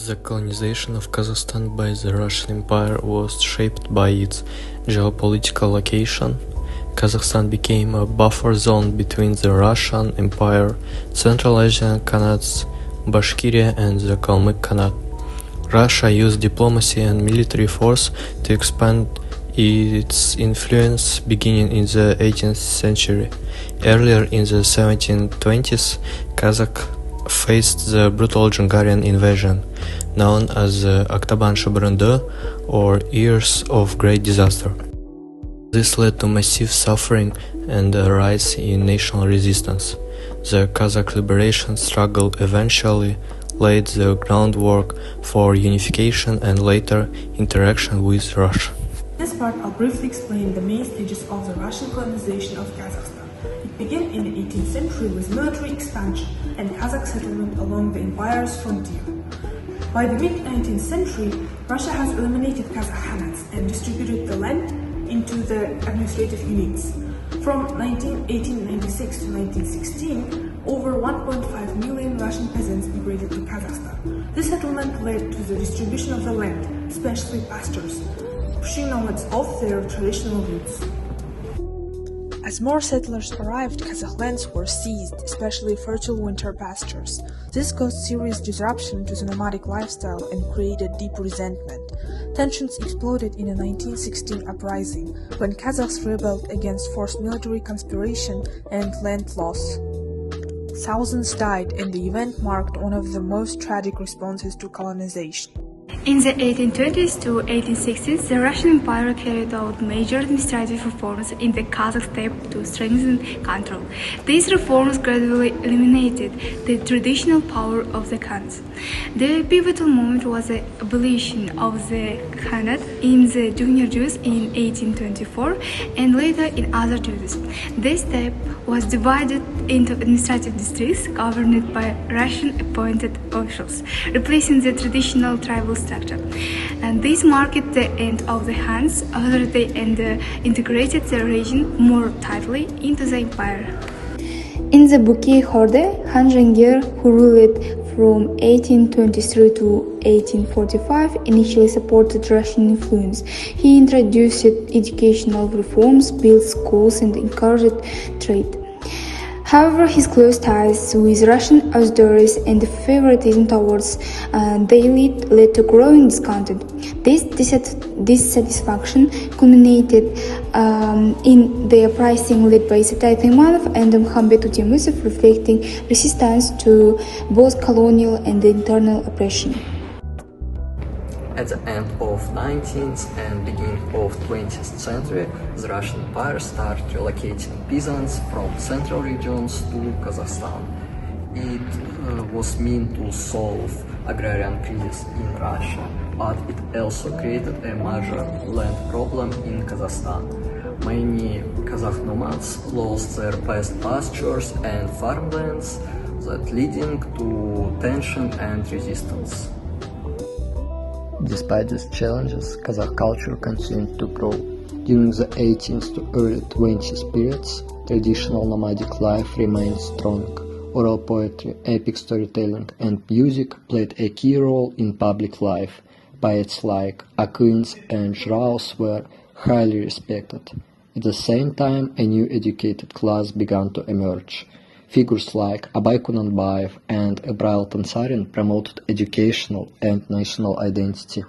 The colonization of Kazakhstan by the Russian Empire was shaped by its geopolitical location. Kazakhstan became a buffer zone between the Russian Empire, Central Asian Khanates, Bashkiria and the Kalmyk Khanate. Russia used diplomacy and military force to expand its influence beginning in the 18th century. Earlier in the 1720s, Kazakh faced the brutal Jungarian invasion, known as the Oktoban Shobrundu or Years of Great Disaster. This led to massive suffering and a rise in national resistance. The Kazakh liberation struggle eventually laid the groundwork for unification and later interaction with Russia. In this part, I'll briefly explain the main stages of the Russian colonization of Kazakhstan. It began in the 18th century with military expansion and Kazakh settlement along the empire's frontier. By the mid-19th century, Russia has eliminated Kazakh Khanates and distributed the land into the administrative units. From 1896 to 1916, over 1.5 million Russian peasants migrated to Kazakhstan. This settlement led to the distribution of the land, especially pastures, pushing nomads off their traditional roots. As more settlers arrived, Kazakh lands were seized, especially fertile winter pastures. This caused serious disruption to the nomadic lifestyle and created deep resentment. Tensions exploded in a 1916 uprising, when Kazakhs rebelled against forced military conspiration and land loss. Thousands died, and the event marked one of the most tragic responses to colonization. In the 1820s to 1860s, the Russian Empire carried out major administrative reforms in the Kazakh steppe to strengthen control. These reforms gradually eliminated the traditional power of the Khans. The pivotal moment was the abolition of the Khanate in the junior Jews in 1824 and later in other duties. This steppe was divided into administrative districts governed by Russian-appointed officials, replacing the traditional tribal structure. And this marked the end of the Han's authority and integrated the region more tightly into the empire. In the Bukay Horde, Han Jahangir, who ruled from 1823 to 1845, initially supported Russian influence. He introduced educational reforms, built schools, and encouraged trade. However, his close ties with Russian authorities and the favoritism towards the elite led to growing discontent. This dissatisfaction culminated in the uprising led by Satay Taymanov and Muhammad Utiymusov, reflecting resistance to both colonial and internal oppression. At the end of 19th and beginning of 20th century, the Russian Empire started relocating peasants from central regions to Kazakhstan. It was meant to solve agrarian crisis in Russia, but it also created a major land problem in Kazakhstan. Many Kazakh nomads lost their best pastures and farmlands, that leading to tension and resistance. Despite these challenges, Kazakh culture continued to grow. During the 18th to early 20th periods, traditional nomadic life remained strong. Oral poetry, epic storytelling, and music played a key role in public life. Poets like Akyns and Zhraus were highly respected. At the same time, a new educated class began to emerge. Figures like Abay Kunanbayev and Ebrail Tansarin promoted educational and national identity.